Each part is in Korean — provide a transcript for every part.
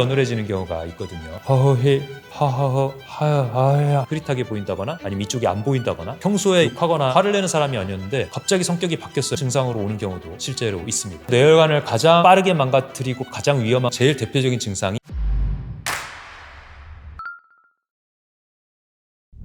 어눌해지는 경우가 있거든요. 허허히 하하허 하야하야 흐릿하게 보인다거나 아니면 이쪽이 안 보인다거나 평소에 욕하거나 화를 내는 사람이 아니었는데 갑자기 성격이 바뀌었어요. 증상으로 오는 경우도 실제로 있습니다. 뇌혈관을 가장 빠르게 망가뜨리고 가장 위험한 제일 대표적인 증상이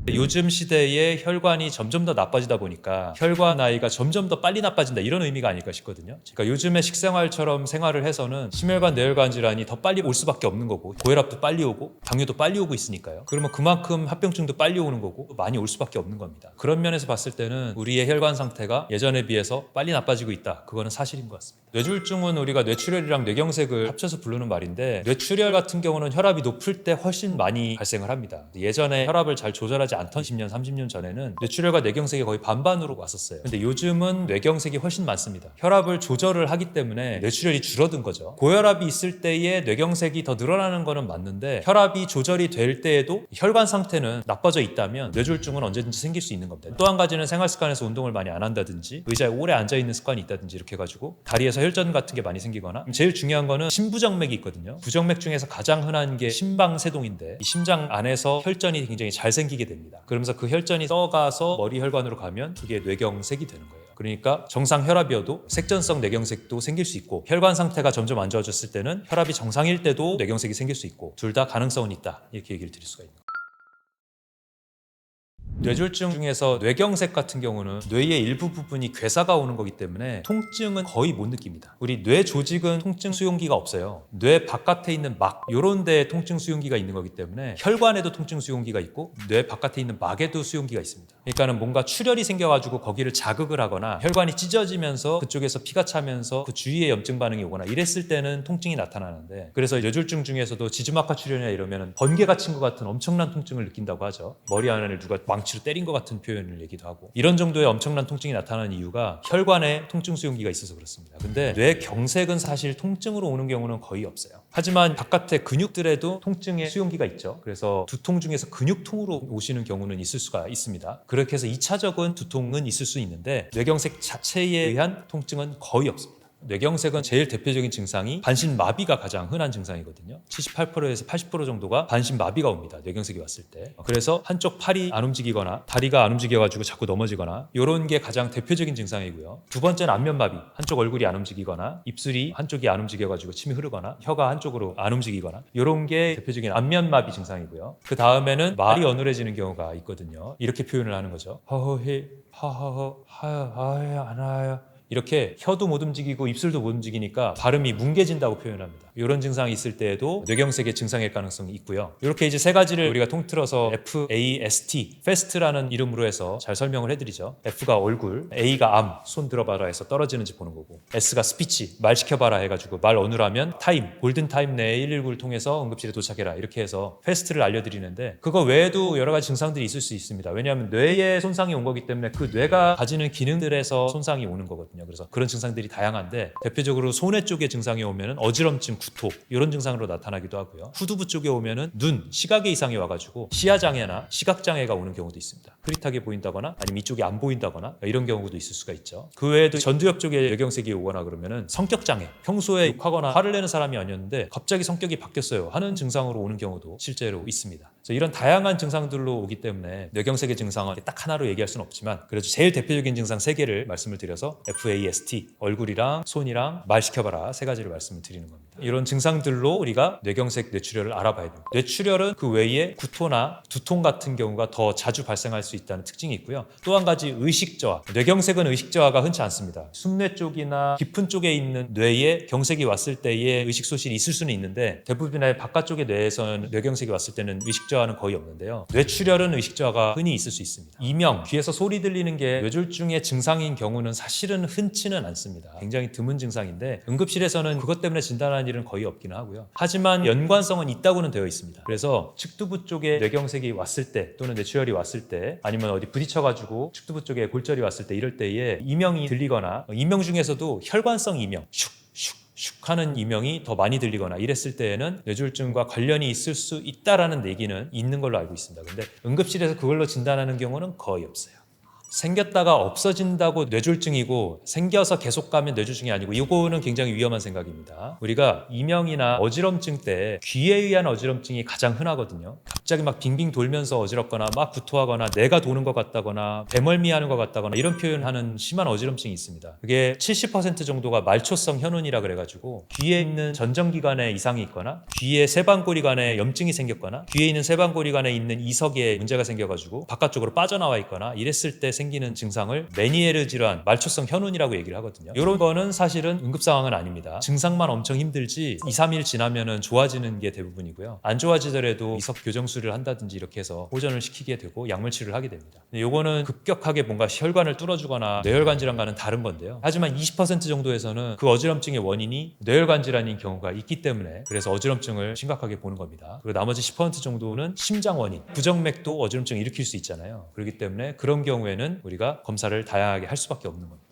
요즘 시대에 혈관이 점점 더 나빠지다 보니까 혈관 나이가 점점 더 빨리 나빠진다 이런 의미가 아닐까 싶거든요. 그러니까 요즘에 식생활처럼 생활을 해서는 심혈관 뇌혈관 질환이 더 빨리 올 수밖에 없는 거고 고혈압도 빨리 오고 당뇨도 빨리 오고 있으니까요. 그러면 그만큼 합병증도 빨리 오는 거고 많이 올 수밖에 없는 겁니다. 그런 면에서 봤을 때는 우리의 혈관 상태가 예전에 비해서 빨리 나빠지고 있다. 그거는 사실인 것 같습니다. 뇌졸중은 우리가 뇌출혈이랑 뇌경색을 합쳐서 부르는 말인데 뇌출혈 같은 경우는 혈압이 높을 때 훨씬 많이 발생을 합니다. 예전에 혈압을 잘 조절하지 않던 10년, 30년 전에는 뇌출혈과 뇌경색이 거의 반반으로 왔었어요. 근데 요즘은 뇌경색이 훨씬 많습니다. 혈압을 조절을 하기 때문에 뇌출혈이 줄어든 거죠. 고혈압이 있을 때에 뇌경색이 더 늘어나는 거는 맞는데 혈압이 조절이 될 때에도 혈관 상태는 나빠져 있다면 뇌졸중은 언제든지 생길 수 있는 겁니다. 또 한 가지는 생활 습관에서 운동을 많이 안 한다든지 의자에 오래 앉아있는 습관이 있다든지 이렇게 해가지고 다리에서 혈전 같은 게 많이 생기거나 제일 중요한 거는 심부정맥이 있거든요. 부정맥 중에서 가장 흔한 게 심방세동인데 이 심장 안에서 혈전이 굉장히 잘 생기게 됩니다. 그러면서 그 혈전이 떠가서 머리 혈관으로 가면 그게 뇌경색이 되는 거예요. 그러니까 정상 혈압이어도 색전성 뇌경색도 생길 수 있고 혈관 상태가 점점 안 좋아졌을 때는 혈압이 정상일 때도 뇌경색이 생길 수 있고 둘 다 가능성은 있다. 이렇게 얘기를 드릴 수가 있는 거예요. 뇌졸중 중에서 뇌경색 같은 경우는 뇌의 일부 부분이 괴사가 오는 거기 때문에 통증은 거의 못 느낍니다. 우리 뇌 조직은 통증 수용기가 없어요. 뇌 바깥에 있는 막 이런 데에 통증 수용기가 있는 거기 때문에 혈관에도 통증 수용기가 있고 뇌 바깥에 있는 막에도 수용기가 있습니다. 그러니까는 뭔가 출혈이 생겨가지고 거기를 자극을 하거나 혈관이 찢어지면서 그쪽에서 피가 차면서 그 주위에 염증 반응이 오거나 이랬을 때는 통증이 나타나는데 그래서 뇌졸중 중에서도 지주막하 출혈이나 이러면 번개가 친 것 같은 엄청난 통증을 느낀다고 하죠. 머리 안을 누가 망치로 때린 것 같은 표현을 얘기도 하고 이런 정도의 엄청난 통증이 나타나는 이유가 혈관에 통증 수용기가 있어서 그렇습니다. 근데 뇌경색은 사실 통증으로 오는 경우는 거의 없어요. 하지만 바깥의 근육들에도 통증의 수용기가 있죠. 그래서 두통 중에서 근육통으로 오시는 경우는 있을 수가 있습니다. 그렇게 해서 2차적인 두통은 있을 수 있는데 뇌경색 자체에 의한 통증은 거의 없습니다. 뇌경색은 제일 대표적인 증상이 반신마비가 가장 흔한 증상이거든요. 78%에서 80% 정도가 반신마비가 옵니다. 뇌경색이 왔을 때. 그래서 한쪽 팔이 안 움직이거나 다리가 안 움직여가지고 자꾸 넘어지거나 이런 게 가장 대표적인 증상이고요. 두 번째는 안면마비. 한쪽 얼굴이 안 움직이거나 입술이 한쪽이 안 움직여가지고 침이 흐르거나 혀가 한쪽으로 안 움직이거나 이런 게 대표적인 안면마비 증상이고요. 그 다음에는 말이 어눌해지는 경우가 있거든요. 이렇게 표현을 하는 거죠. 허허히 하하허 하야 하나야 이렇게 혀도 못 움직이고 입술도 못 움직이니까 발음이 뭉개진다고 표현합니다. 이런 증상이 있을 때에도 뇌경색의 증상일 가능성이 있고요. 이렇게 이제 세 가지를 우리가 통틀어서 FAST, FAST라는 이름으로 해서 잘 설명을 해드리죠. F가 얼굴, A가 암, 손 들어봐라 해서 떨어지는지 보는 거고 S가 스피치, 말 시켜봐라 해가지고 말 어눌하면 타임, 골든 타임 내에 119를 통해서 응급실에 도착해라 이렇게 해서 FAST를 알려드리는데 그거 외에도 여러 가지 증상들이 있을 수 있습니다. 왜냐하면 뇌에 손상이 온 거기 때문에 그 뇌가 가지는 기능들에서 손상이 오는 거거든요. 그래서 그런 증상들이 다양한데 대표적으로 손해 쪽에 증상이 오면 어지럼증, 구토 이런 증상으로 나타나기도 하고요. 후두부 쪽에 오면은 눈, 시각의 이상이 와가지고 시야장애나 시각장애가 오는 경우도 있습니다. 흐릿하게 보인다거나 아니면 이쪽이 안 보인다거나 이런 경우도 있을 수가 있죠. 그 외에도 전두엽 쪽에 뇌경색이 오거나 그러면은 성격장애, 평소에 욕하거나 화를 내는 사람이 아니었는데 갑자기 성격이 바뀌었어요 하는 증상으로 오는 경우도 실제로 있습니다. 그래서 이런 다양한 증상들로 오기 때문에 뇌경색의 증상은 딱 하나로 얘기할 수는 없지만 그래도 제일 대표적인 증상 3개를 말씀을 드려서 FAST, 얼굴이랑 손이랑 말 시켜봐라 3가지를 말씀을 드리는 겁니다. 이런 증상들로 우리가 뇌경색, 뇌출혈을 알아봐야 됩니다. 뇌출혈은 그 외에 구토나 두통 같은 경우가 더 자주 발생할 수 있다는 특징이 있고요. 또 한 가지 의식저하. 뇌경색은 의식저하가 흔치 않습니다. 숨뇌 쪽이나 깊은 쪽에 있는 뇌에 경색이 왔을 때에 의식소실이 있을 수는 있는데 대부분의 바깥쪽의 뇌에서는 뇌경색이 왔을 때는 의식저하는 거의 없는데요. 뇌출혈은 의식저하가 흔히 있을 수 있습니다. 이명, 귀에서 소리 들리는 게 뇌졸중의 증상인 경우는 사실은 흔치는 않습니다. 굉장히 드문 증상인데 응급실에서는 그것 때문에 진단하는 일은 거의 없기는 하고요. 하지만 연관성은 있다고는 되어 있습니다. 그래서 측두부 쪽에 뇌경색이 왔을 때 또는 뇌출혈이 왔을 때 아니면 어디 부딪혀가지고 측두부 쪽에 골절이 왔을 때 이럴 때에 이명이 들리거나 이명 중에서도 혈관성 이명 슉슉 하는 이명이 더 많이 들리거나 이랬을 때에는 뇌졸중과 관련이 있을 수 있다라는 얘기는 있는 걸로 알고 있습니다. 근데 응급실에서 그걸로 진단하는 경우는 거의 없어요. 생겼다가 없어진다고 뇌졸중이고 생겨서 계속 가면 뇌졸중이 아니고 이거는 굉장히 위험한 생각입니다. 우리가 이명이나 어지럼증 때 귀에 의한 어지럼증이 가장 흔하거든요. 갑자기 막 빙빙 돌면서 어지럽거나 막 구토하거나 뇌가 도는 것 같다거나 배멀미하는 것 같다거나 이런 표현하는 심한 어지럼증이 있습니다. 그게 70% 정도가 말초성 현운이라 그래가지고 귀에 있는 전정기관에 이상이 있거나 귀에 세방고리관에 염증이 생겼거나 귀에 있는 세방고리관에 있는 이석에 문제가 생겨가지고 바깥쪽으로 빠져나와 있거나 이랬을 때 생기는 증상을 메니에르 질환, 말초성 현운이라고 얘기를 하거든요. 이런 거는 사실은 응급상황은 아닙니다. 증상만 엄청 힘들지 2, 3일 지나면은 좋아지는 게 대부분이고요. 안 좋아지더라도 이석 교정술을 한다든지 이렇게 해서 호전을 시키게 되고 약물 치료를 하게 됩니다. 요거는 급격하게 뭔가 혈관을 뚫어주거나 뇌혈관 질환과는 다른 건데요. 하지만 20% 정도에서는 그 어지럼증의 원인이 뇌혈관 질환인 경우가 있기 때문에 그래서 어지럼증을 심각하게 보는 겁니다. 그리고 나머지 10% 정도는 심장 원인, 부정맥도 어지럼증을 일으킬 수 있잖아요. 그렇기 때문에 그런 경우에는 우리가 검사를 다양하게 할 수밖에 없는 겁니다.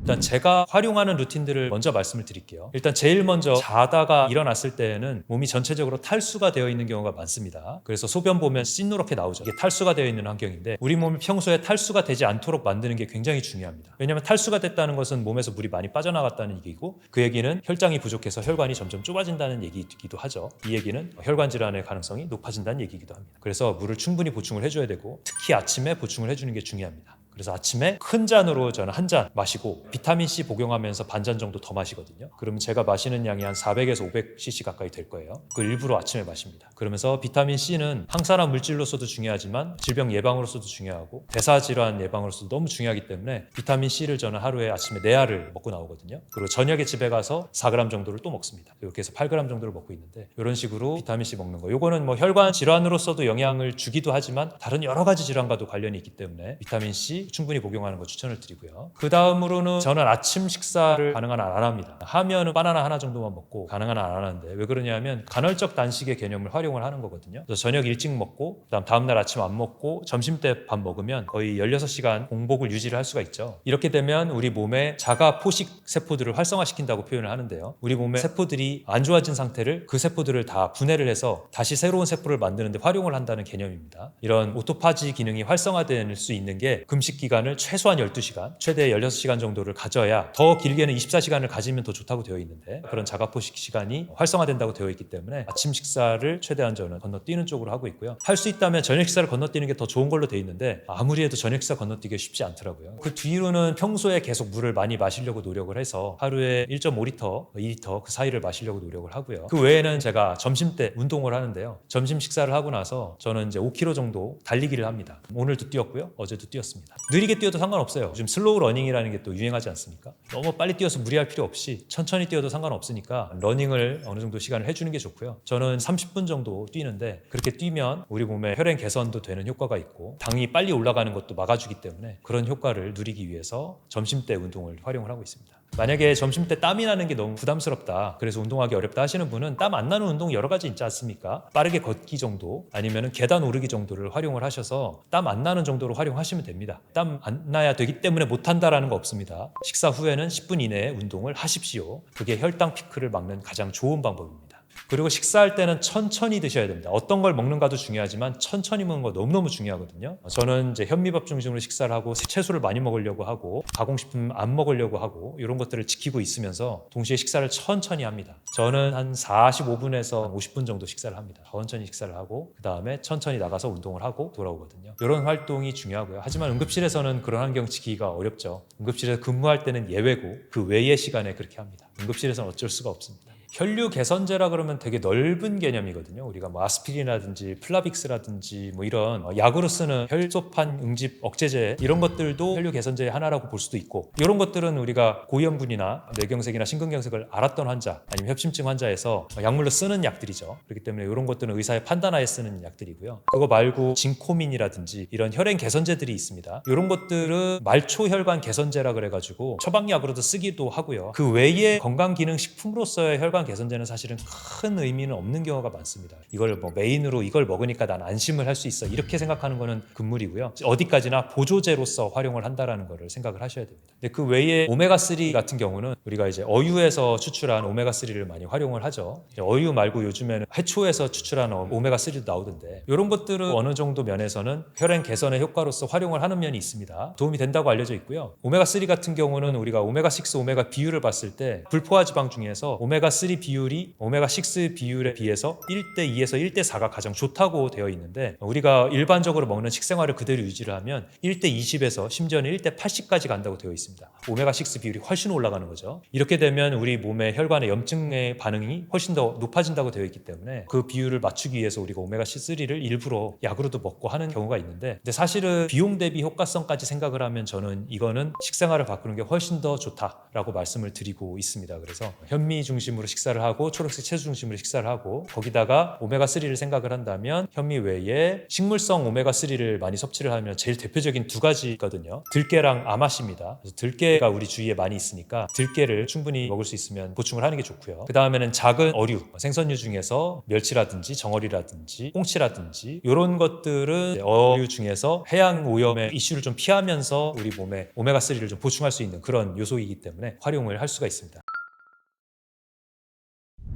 일단 제가 활용하는 루틴들을 먼저 말씀을 드릴게요. 일단 제일 먼저 자다가 일어났을 때에는 몸이 전체적으로 탈수가 되어 있는 경우가 많습니다. 그래서 소변 보면 씨누렇게 나오죠. 이게 탈수가 되어 있는 환경인데 우리 몸이 평소에 탈수가 되지 않도록 만드는 게 굉장히 중요합니다. 왜냐하면 탈수가 됐다는 것은 몸에서 물이 많이 빠져나갔다는 얘기고 그 얘기는 혈장이 부족해서 혈관이 점점 좁아진다는 얘기이기도 하죠. 이 얘기는 혈관 질환의 가능성이 높아진다는 얘기이기도 합니다. 그래서 물을 충분히 보충을 해줘야 되고 특히 아침에 보충을 해주는 게 중요합니다. 그래서 아침에 큰 잔으로 저는 한 잔 마시고 비타민C 복용하면서 반잔 정도 더 마시거든요. 그러면 제가 마시는 양이 한 400에서 500cc 가까이 될 거예요. 그걸 일부러 아침에 마십니다. 그러면서 비타민C는 항산화 물질로서도 중요하지만 질병 예방으로서도 중요하고 대사질환 예방으로서도 너무 중요하기 때문에 비타민C를 저는 하루에 아침에 4알을 먹고 나오거든요. 그리고 저녁에 집에 가서 4g 정도를 또 먹습니다. 이렇게 해서 8g 정도를 먹고 있는데 이런 식으로 비타민C 먹는 거. 요거는 뭐 혈관 질환으로서도 영향을 주기도 하지만 다른 여러 가지 질환과도 관련이 있기 때문에 비타민C 충분히 복용하는 거 추천을 드리고요. 그 다음으로는 저는 아침 식사를 가능한 한 안 합니다. 하면은 바나나 하나 정도만 먹고 가능한 한 안 하는데 왜 그러냐면 간헐적 단식의 개념을 활용을 하는 거거든요. 그래서 저녁 일찍 먹고 다음날 아침 안 먹고 점심 때 밥 먹으면 거의 16시간 공복을 유지를 할 수가 있죠. 이렇게 되면 우리 몸의 자가 포식 세포들을 활성화시킨다고 표현을 하는데요. 우리 몸의 세포들이 안 좋아진 상태를 그 세포들을 다 분해를 해서 다시 새로운 세포를 만드는데 활용을 한다는 개념입니다. 이런 오토파지 기능이 활성화될 수 있는 게 금식 기간을 최소한 12시간, 최대 16시간 정도를 가져야 더 길게는 24시간을 가지면 더 좋다고 되어 있는데 그런 자가포식 시간이 활성화된다고 되어 있기 때문에 아침 식사를 최대한 저는 건너뛰는 쪽으로 하고 있고요. 할 수 있다면 저녁 식사를 건너뛰는 게 더 좋은 걸로 되어 있는데 아무리 해도 저녁 식사 건너뛰기가 쉽지 않더라고요. 그 뒤로는 평소에 계속 물을 많이 마시려고 노력을 해서 하루에 1.5리터, 2리터 그 사이를 마시려고 노력을 하고요. 그 외에는 제가 점심 때 운동을 하는데요. 점심 식사를 하고 나서 저는 이제 5km 정도 달리기를 합니다. 오늘도 뛰었고요. 어제도 뛰었습니다. 느리게 뛰어도 상관없어요. 요즘 슬로우 러닝이라는 게 또 유행하지 않습니까? 너무 빨리 뛰어서 무리할 필요 없이 천천히 뛰어도 상관없으니까 러닝을 어느 정도 시간을 해주는 게 좋고요. 저는 30분 정도 뛰는데 그렇게 뛰면 우리 몸에 혈행 개선도 되는 효과가 있고 당이 빨리 올라가는 것도 막아주기 때문에 그런 효과를 누리기 위해서 점심때 운동을 활용을 하고 있습니다. 만약에 점심때 땀이 나는 게 너무 부담스럽다, 그래서 운동하기 어렵다 하시는 분은 땀 안 나는 운동 여러 가지 있지 않습니까? 빠르게 걷기 정도 아니면 계단 오르기 정도를 활용을 하셔서 땀 안 나는 정도로 활용하시면 됩니다. 땀 안 나야 되기 때문에 못한다라는 거 없습니다. 식사 후에는 10분 이내에 운동을 하십시오. 그게 혈당 피크를 막는 가장 좋은 방법입니다. 그리고 식사할 때는 천천히 드셔야 됩니다. 어떤 걸 먹는가도 중요하지만 천천히 먹는 거 너무너무 중요하거든요. 저는 이제 현미밥 중심으로 식사를 하고 채소를 많이 먹으려고 하고 가공식품 안 먹으려고 하고 이런 것들을 지키고 있으면서 동시에 식사를 천천히 합니다. 저는 한 45분에서 50분 정도 식사를 합니다. 천천히 식사를 하고 그 다음에 천천히 나가서 운동을 하고 돌아오거든요. 이런 활동이 중요하고요. 하지만 응급실에서는 그런 환경 지키기가 어렵죠. 응급실에서 근무할 때는 예외고 그 외의 시간에 그렇게 합니다. 응급실에서는 어쩔 수가 없습니다. 혈류 개선제라 그러면 되게 넓은 개념이거든요. 우리가 뭐 아스피린이라든지 플라빅스라든지 뭐 이런 약으로 쓰는 혈소판 응집 억제제 이런 것들도 혈류 개선제의 하나라고 볼 수도 있고, 이런 것들은 우리가 고위험군이나 뇌경색이나 심근경색을 앓았던 환자 아니면 협심증 환자에서 약물로 쓰는 약들이죠. 그렇기 때문에 이런 것들은 의사의 판단하에 쓰는 약들이고요. 그거 말고 진코민이라든지 이런 혈행 개선제들이 있습니다. 이런 것들은 말초혈관 개선제라 그래가지고 처방약으로도 쓰기도 하고요. 그 외에 건강기능식품으로서의 혈관 혈관 개선제는 사실은 큰 의미는 없는 경우가 많습니다. 이걸 뭐 메인으로 이걸 먹으니까 난 안심을 할 수 있어 이렇게 생각하는 거는 금물이고요. 어디까지나 보조제로서 활용을 한다라는 거를 생각을 하셔야 됩니다. 근데 그 외에 오메가3 같은 경우는 우리가 이제 어유에서 추출한 오메가3를 많이 활용을 하죠. 어유 말고 요즘에는 해초에서 추출한 오메가3도 나오던데 이런 것들은 어느 정도 면에서는 혈행 개선의 효과로서 활용을 하는 면이 있습니다. 도움이 된다고 알려져 있고요. 오메가3 같은 경우는 우리가 오메가6, 오메가 비율을 봤을 때 불포화 지방 중에서 오메가3 비율이 오메가6 비율에 비해서 1대2에서 1대4가 가장 좋다고 되어 있는데 우리가 일반적으로 먹는 식생활을 그대로 유지를 하면 1대20에서 심지어는 1대80까지 간다고 되어 있습니다. 오메가6 비율이 훨씬 올라가는 거죠. 이렇게 되면 우리 몸의 혈관의 염증의 반응이 훨씬 더 높아진다고 되어 있기 때문에 그 비율을 맞추기 위해서 우리가 오메가3를 일부러 약으로도 먹고 하는 경우가 있는데 근데 사실은 비용 대비 효과성까지 생각을 하면 저는 이거는 식생활을 바꾸는 게 훨씬 더 좋다라고 말씀을 드리고 있습니다. 그래서 현미 중심으로 식사를 하고 초록색 채소 중심으로 식사를 하고 거기다가 오메가3를 생각을 한다면 현미 외에 식물성 오메가3를 많이 섭취를 하면 제일 대표적인 두 가지 있거든요. 들깨랑 아마씨입니다. 그래서 들깨가 우리 주위에 많이 있으니까 들깨를 충분히 먹을 수 있으면 보충을 하는 게 좋고요. 그 다음에는 작은 어류, 생선류 중에서 멸치라든지 정어리라든지 꽁치라든지 이런 것들은 어류 중에서 해양 오염의 이슈를 좀 피하면서 우리 몸에 오메가3를 좀 보충할 수 있는 그런 요소이기 때문에 활용을 할 수가 있습니다.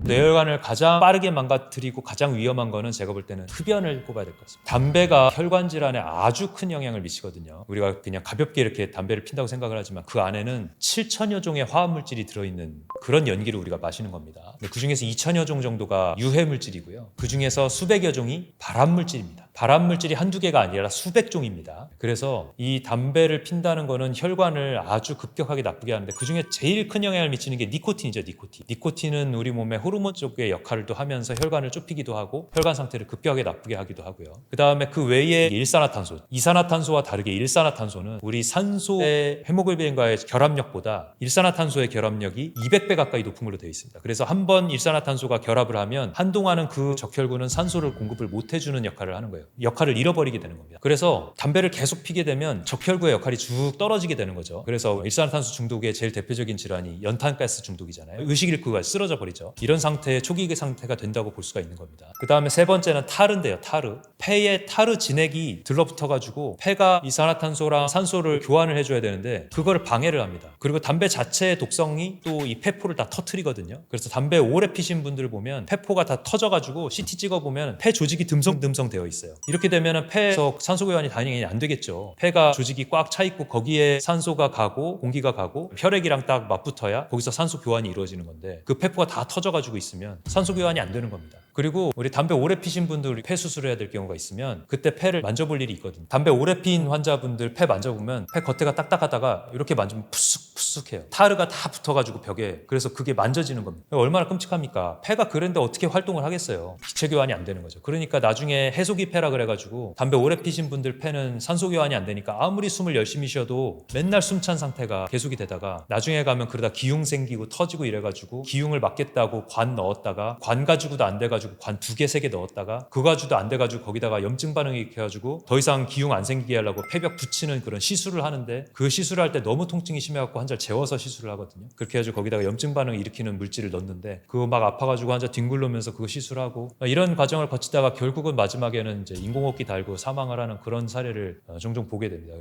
뇌혈관을 가장 빠르게 망가뜨리고 가장 위험한 거는 제가 볼 때는 흡연을 꼽아야 될 것 같습니다. 담배가 혈관 질환에 아주 큰 영향을 미치거든요. 우리가 그냥 가볍게 이렇게 담배를 핀다고 생각을 하지만 그 안에는 7천여 종의 화합물질이 들어있는 그런 연기를 우리가 마시는 겁니다. 그 중에서 2천여 종 정도가 유해물질이고요. 그 중에서 수백여 종이 발암물질입니다. 발암물질이 한두 개가 아니라 수백 종입니다. 그래서 이 담배를 핀다는 거는 혈관을 아주 급격하게 나쁘게 하는데 그 중에 제일 큰 영향을 미치는 게 니코틴이죠. 니코틴은 우리 몸의 호르몬 쪽의 역할을 또 하면서 혈관을 좁히기도 하고 혈관 상태를 급격하게 나쁘게 하기도 하고요. 그 다음에 그 외에 일산화탄소, 이산화탄소와 다르게 일산화탄소는 우리 산소의 헤모글빈과의 결합력보다 일산화탄소의 결합력이 200배 가까이 높은 걸로 되어 있습니다. 그래서 한 번 일산화탄소가 결합을 하면 한동안은 그 적혈구는 산소를 공급을 못 해주는 역할을 하는 거예요. 역할을 잃어버리게 되는 겁니다. 그래서 담배를 계속 피게 되면 적혈구의 역할이 쭉 떨어지게 되는 거죠. 그래서 일산화탄소 중독의 제일 대표적인 질환이 연탄가스 중독이잖아요. 의식 잃고 쓰러져 버리죠. 이런 상태의 초기 상태가 된다고 볼 수가 있는 겁니다. 그 다음에 세 번째는 타르인데요. 타르. 폐에 타르 진액이 들러붙어가지고 폐가 이산화탄소랑 산소를 교환을 해줘야 되는데 그거를 방해를 합니다. 그리고 담배 자체의 독성이 또 이 폐포를 다 터트리거든요. 그래서 담배 오래 피신 분들 보면 폐포가 다 터져가지고 CT 찍어보면 폐 조직이 듬성듬성 되어 있어요. 이렇게 되면 폐에서 산소 교환이 당연히 안 되겠죠. 폐가 조직이 꽉 차 있고 거기에 산소가 가고 공기가 가고 혈액이랑 딱 맞붙어야 거기서 산소 교환이 이루어지는 건데 그 폐포가 다 터져가지고 있으면 산소 교환이 안 되는 겁니다. 그리고 우리 담배 오래 피신 분들 폐 수술을 해야 될 경우가 있으면 그때 폐를 만져볼 일이 있거든요. 담배 오래 핀 환자분들 폐 만져보면 폐 겉에가 딱딱하다가 이렇게 만지면 푸석푸석해요. 타르가 다 붙어가지고 벽에. 그래서 그게 만져지는 겁니다. 얼마나 끔찍합니까? 폐가 그런데 어떻게 활동을 하겠어요. 기체 교환이 안 되는 거죠. 그러니까 나중에 해소기 폐라 그래가지고 담배 오래 피신 분들 폐는 산소 교환이 안 되니까 아무리 숨을 열심히 쉬어도 맨날 숨찬 상태가 계속이 되다가 나중에 가면 그러다 기흉 생기고 터지고 이래가지고 기흉을 막겠다고 관 넣었다가 관 가지고도 안 돼가지고 관 2개, 3개 넣었다가 그 가지고도 안 돼가지고 거기다가 염증 반응이 이렇게 해가지고 더 이상 기흉 안 생기게 하려고 폐벽 붙이는 그런 시술을 하는데 그 시술을 할 때 너무 통증이 심해갖고 환자를 재워서 시술을 하거든요. 그렇게 해가지고 거기다가 염증 반응을 일으키는 물질을 넣는데 그거 막 아파가지고 환자 뒹굴르면서 그거 시술하고 이런 과정을 거치다가 결국은 마지막에는 이제 인공호흡기 달고 사망을 하는 그런 사례를 종종 보게 됩니다.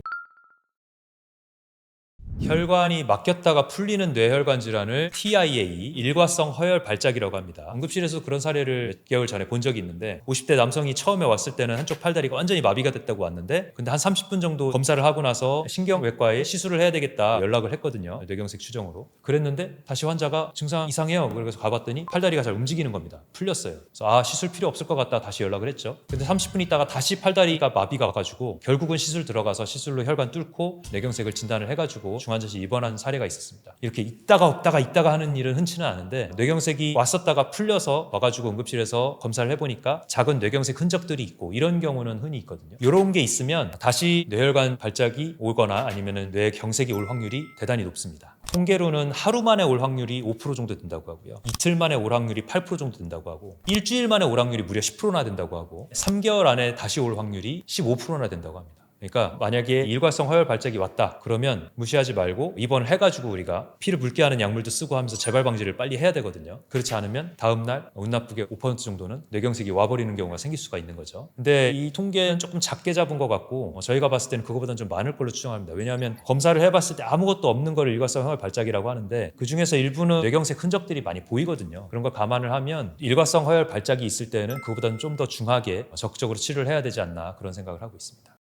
혈관이 막혔다가 풀리는 뇌혈관 질환을 TIA, 일과성 허혈 발작이라고 합니다. 응급실에서 그런 사례를 몇 개월 전에 본 적이 있는데 50대 남성이 처음에 왔을 때는 한쪽 팔다리가 완전히 마비가 됐다고 왔는데 근데 한 30분 정도 검사를 하고 나서 신경외과에 시술을 해야 되겠다 연락을 했거든요. 뇌경색 추정으로. 그랬는데 다시 환자가 증상 이상해요. 그래서 가봤더니 팔다리가 잘 움직이는 겁니다. 풀렸어요. 그래서 시술 필요 없을 것 같다 다시 연락을 했죠. 근데 30분 있다가 다시 팔다리가 마비가 와가지고 결국은 시술 들어가서 시술로 혈관 뚫고 뇌경색을 진단을 해가지고 중환자실 입원한 사례가 있었습니다. 이렇게 있다가 없다가 있다가 하는 일은 흔치는 않은데 뇌경색이 왔었다가 풀려서 와가지고 응급실에서 검사를 해보니까 작은 뇌경색 흔적들이 있고 이런 경우는 흔히 있거든요. 이런 게 있으면 다시 뇌혈관 발작이 오거나 아니면 뇌경색이 올 확률이 대단히 높습니다. 통계로는 하루 만에 올 확률이 5% 정도 된다고 하고요. 이틀 만에 올 확률이 8% 정도 된다고 하고 일주일 만에 올 확률이 무려 10%나 된다고 하고 3개월 안에 다시 올 확률이 15%나 된다고 합니다. 그러니까 만약에 일과성 화열 발작이 왔다 그러면 무시하지 말고 입원을 해가지고 우리가 피를 붉게 하는 약물도 쓰고 하면서 재발 방지를 빨리 해야 되거든요. 그렇지 않으면 다음날 운 나쁘게 5% 정도는 뇌경색이 와버리는 경우가 생길 수가 있는 거죠. 근데 이 통계는 조금 작게 잡은 것 같고 저희가 봤을 때는 그거보다는 좀 많을 걸로 추정합니다. 왜냐하면 검사를 해봤을 때 아무것도 없는 걸 일과성 화열 발작이라고 하는데 그 중에서 일부는 뇌경색 흔적들이 많이 보이거든요. 그런 걸 감안을 하면 일과성 화열 발작이 있을 때는 그거보다는 좀 더 중하게 적극적으로 치료를 해야 되지 않나 그런 생각을 하고 있습니다.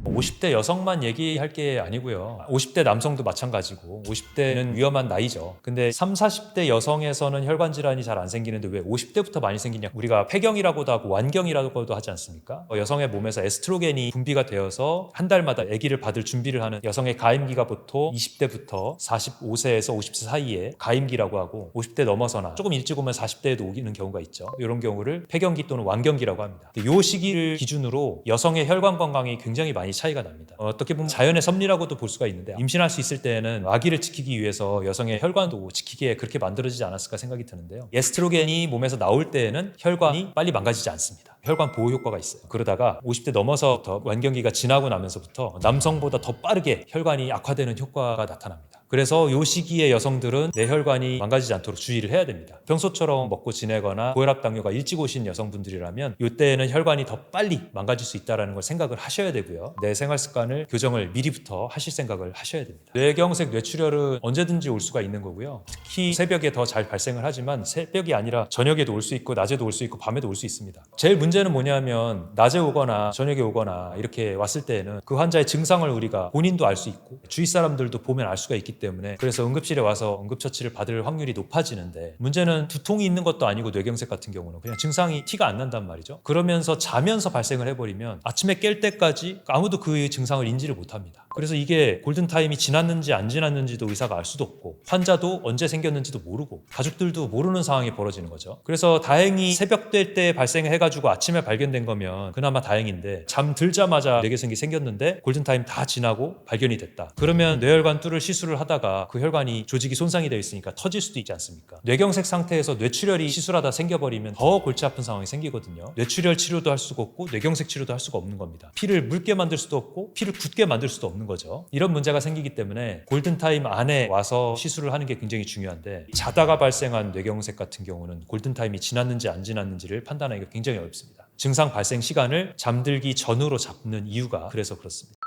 50대 여성만 얘기할 게 아니고요. 50대 남성도 마찬가지고 50대는 위험한 나이죠. 근데 30, 40대 여성에서는 혈관 질환이 잘 안 생기는데 왜 50대부터 많이 생기냐? 우리가 폐경이라고도 하고 완경이라고도 하지 않습니까? 여성의 몸에서 에스트로겐이 분비가 되어서 한 달마다 아기를 받을 준비를 하는 여성의 가임기가 보통 20대부터 45세에서 50세 사이에 가임기라고 하고 50대 넘어서나 조금 일찍 오면 40대에도 오기는 경우가 있죠. 이런 경우를 폐경기 또는 완경기라고 합니다. 이 시기를 기준으로 여성의 혈관 건강이 굉장히 많이 차이가 납니다. 어떻게 보면 자연의 섭리라고도 볼 수가 있는데 임신할 수 있을 때는 아기를 지키기 위해서 여성의 혈관도 지키기에 그렇게 만들어지지 않았을까 생각이 드는데요. 에스트로겐이 몸에서 나올 때에는 혈관이 빨리 망가지지 않습니다. 혈관 보호 효과가 있어요. 그러다가 50대 넘어서부터 완경기가 지나고 나면서부터 남성보다 더 빠르게 혈관이 악화되는 효과가 나타납니다. 그래서 이 시기에 여성들은 뇌혈관이 망가지지 않도록 주의를 해야 됩니다. 평소처럼 먹고 지내거나 고혈압 당뇨가 일찍 오신 여성분들이라면 이때에는 혈관이 더 빨리 망가질 수 있다는 걸 생각을 하셔야 되고요. 내 생활 습관을 교정을 미리부터 하실 생각을 하셔야 됩니다. 뇌경색, 뇌출혈은 언제든지 올 수가 있는 거고요. 특히 새벽에 더 잘 발생을 하지만 새벽이 아니라 저녁에도 올 수 있고 낮에도 올 수 있고 밤에도 올 수 있습니다. 제일 문제는 뭐냐면 낮에 오거나 저녁에 오거나 이렇게 왔을 때에는 그 환자의 증상을 우리가 본인도 알 수 있고 주위 사람들도 보면 알 수가 있기 때문에 그래서 응급실에 와서 응급처치를 받을 확률이 높아지는데 문제는 두통이 있는 것도 아니고 뇌경색 같은 경우는 그냥 증상이 티가 안 난단 말이죠. 그러면서 자면서 발생을 해버리면 아침에 깰 때까지 아무도 그 증상을 인지를 못합니다. 그래서 이게 골든타임이 지났는지 안 지났는지도 의사가 알 수도 없고 환자도 언제 생겼는지도 모르고 가족들도 모르는 상황이 벌어지는 거죠. 그래서 다행히 새벽 될 때 발생해가지고 아침에 발견된 거면 그나마 다행인데 잠들자마자 뇌경색이 생겼는데 골든타임 다 지나고 발견이 됐다. 그러면 뇌혈관 뚫을 시술을 하다가 그 혈관이 조직이 손상이 되어 있으니까 터질 수도 있지 않습니까? 뇌경색 상태에서 뇌출혈이 시술하다 생겨버리면 더 골치 아픈 상황이 생기거든요. 뇌출혈 치료도 할 수가 없고 뇌경색 치료도 할 수가 없는 겁니다. 피를 묽게 만들 수도 없고 피를 굳게 만들 수도 없는 거죠. 이런 문제가 생기기 때문에 골든타임 안에 와서 시술을 하는 게 굉장히 중요한데 자다가 발생한 뇌경색 같은 경우는 골든타임이 지났는지 안 지났는지를 판단하기가 굉장히 어렵습니다. 증상 발생 시간을 잠들기 전으로 잡는 이유가 그래서 그렇습니다.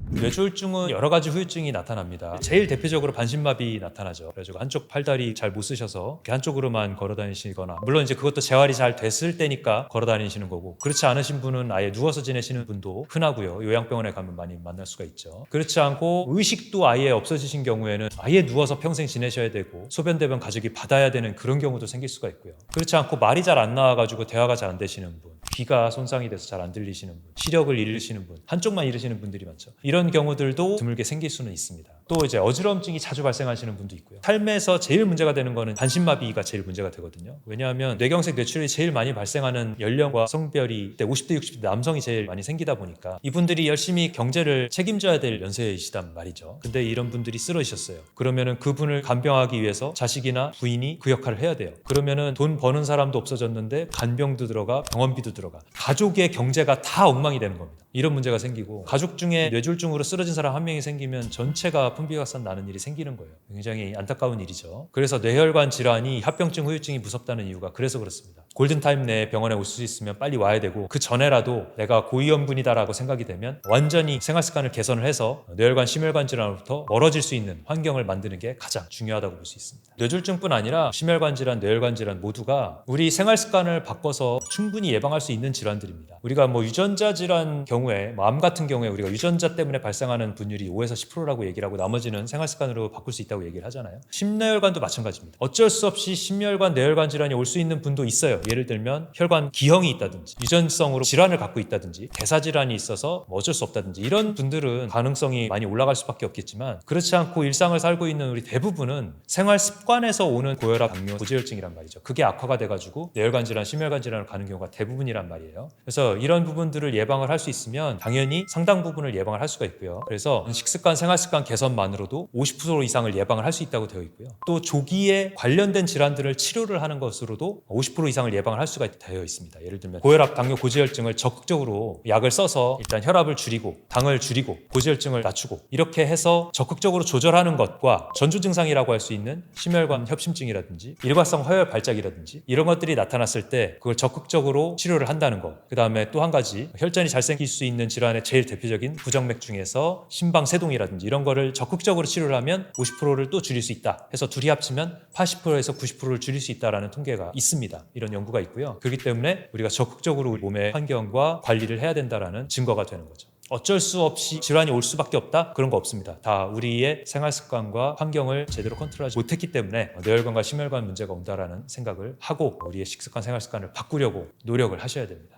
뇌졸중은 여러 가지 후유증이 나타납니다. 제일 대표적으로 반신마비 나타나죠. 그래가지고 한쪽 팔다리 잘 못 쓰셔서 한쪽으로만 걸어 다니시거나 물론 이제 그것도 재활이 잘 됐을 때니까 걸어 다니시는 거고 그렇지 않으신 분은 아예 누워서 지내시는 분도 흔하고요. 요양병원에 가면 많이 만날 수가 있죠. 그렇지 않고 의식도 아예 없어지신 경우에는 아예 누워서 평생 지내셔야 되고 소변 대변 가족이 받아야 되는 그런 경우도 생길 수가 있고요. 그렇지 않고 말이 잘 안 나와가지고 대화가 잘 안 되시는 분, 귀가 손상이 돼서 잘 안 들리시는 분, 시력을 잃으시는 분, 한쪽만 잃으시는 분들이 많죠. 이런 경우들도 드물게 생길 수는 있습니다. 또 이제 어지러움증이 자주 발생하시는 분도 있고요. 삶에서 제일 문제가 되는 거는 반신마비가 제일 문제가 되거든요. 왜냐하면 뇌경색, 뇌출혈이 제일 많이 발생하는 연령과 성별이 50대, 60대 남성이 제일 많이 생기다 보니까 이분들이 열심히 경제를 책임져야 될 연세이시단 말이죠. 근데 이런 분들이 쓰러지셨어요. 그러면은 그분을 간병하기 위해서 자식이나 부인이 그 역할을 해야 돼요. 그러면은 돈 버는 사람도 없어졌는데 간병도 들어가 병원비도 들어가 가족의 경제가 다 엉망이 되는 겁니다. 이런 문제가 생기고 가족 중에 뇌졸중으로 쓰러진 사람 한 명이 생기면 전체가 풍비박산 나는 일이 생기는 거예요. 굉장히 안타까운 일이죠. 그래서 뇌혈관 질환이 합병증 후유증이 무섭다는 이유가 그래서 그렇습니다. 골든타임 내에 병원에 올 수 있으면 빨리 와야 되고 그 전에라도 내가 고위험군이다라고 생각이 되면 완전히 생활습관을 개선을 해서 뇌혈관 심혈관 질환으로부터 멀어질 수 있는 환경을 만드는 게 가장 중요하다고 볼 수 있습니다. 뇌졸중뿐 아니라 심혈관 질환, 뇌혈관 질환 모두가 우리 생활습관을 바꿔서 충분히 예방할 수 있는 질환들입니다. 우리가 유전자 질환 경우에 암 같은 경우에 우리가 유전자 때문에 발생하는 분율이 5에서 10%라고 얘기를 하고 나머지는 생활습관으로 바꿀 수 있다고 얘기를 하잖아요. 심뇌혈관도 마찬가지입니다. 어쩔 수 없이 심혈관, 뇌혈관 질환이 올 수 있는 분도 있어요. 예를 들면 혈관 기형이 있다든지 유전성으로 질환을 갖고 있다든지 대사질환이 있어서 어쩔 수 없다든지 이런 분들은 가능성이 많이 올라갈 수밖에 없겠지만 그렇지 않고 일상을 살고 있는 우리 대부분은 생활습관에서 오는 고혈압, 당뇨, 고지혈증이란 말이죠. 그게 악화가 돼가지고 뇌혈관 질환, 심혈관 질환을 가는 경우가 대부분이란 말이에요. 그래서 이런 부분들을 예방을 할 수 있으면 당연히 상당 부분을 예방을 할 수가 있고요. 그래서 식습관, 생활습관 개선만으로도 50% 이상을 예방을 할 수 있다고 되어 있고요. 또 조기에 관련된 질환들을 치료를 하는 것으로도 50% 이상을 질환을 예방을 할 수가 되어 있습니다. 예를 들면 고혈압, 당뇨, 고지혈증을 적극적으로 약을 써서 일단 혈압을 줄이고 당을 줄이고 고지혈증을 낮추고 이렇게 해서 적극적으로 조절하는 것과 전조 증상이라고 할 수 있는 심혈관 협심증이라든지 일과성 허혈 발작이라든지 이런 것들이 나타났을 때 그걸 적극적으로 치료를 한다는 것. 그 다음에 또 한 가지 혈전이 잘 생길 수 있는 질환의 제일 대표적인 부정맥 중에서 심방세동이라든지 이런 거를 적극적으로 치료를 하면 50%를 또 줄일 수 있다 해서 둘이 합치면 80%에서 90%를 줄일 수 있다는 통계가 있습니다. 이런 연구가 있고요. 그렇기 때문에 우리가 적극적으로 우리 몸의 환경과 관리를 해야 된다는 증거가 되는 거죠. 어쩔 수 없이 질환이 올 수밖에 없다? 그런 거 없습니다. 다 우리의 생활 습관과 환경을 제대로 컨트롤하지 못했기 때문에 뇌혈관과 심혈관 문제가 온다라는 생각을 하고 우리의 식습관, 생활 습관을 바꾸려고 노력을 하셔야 됩니다.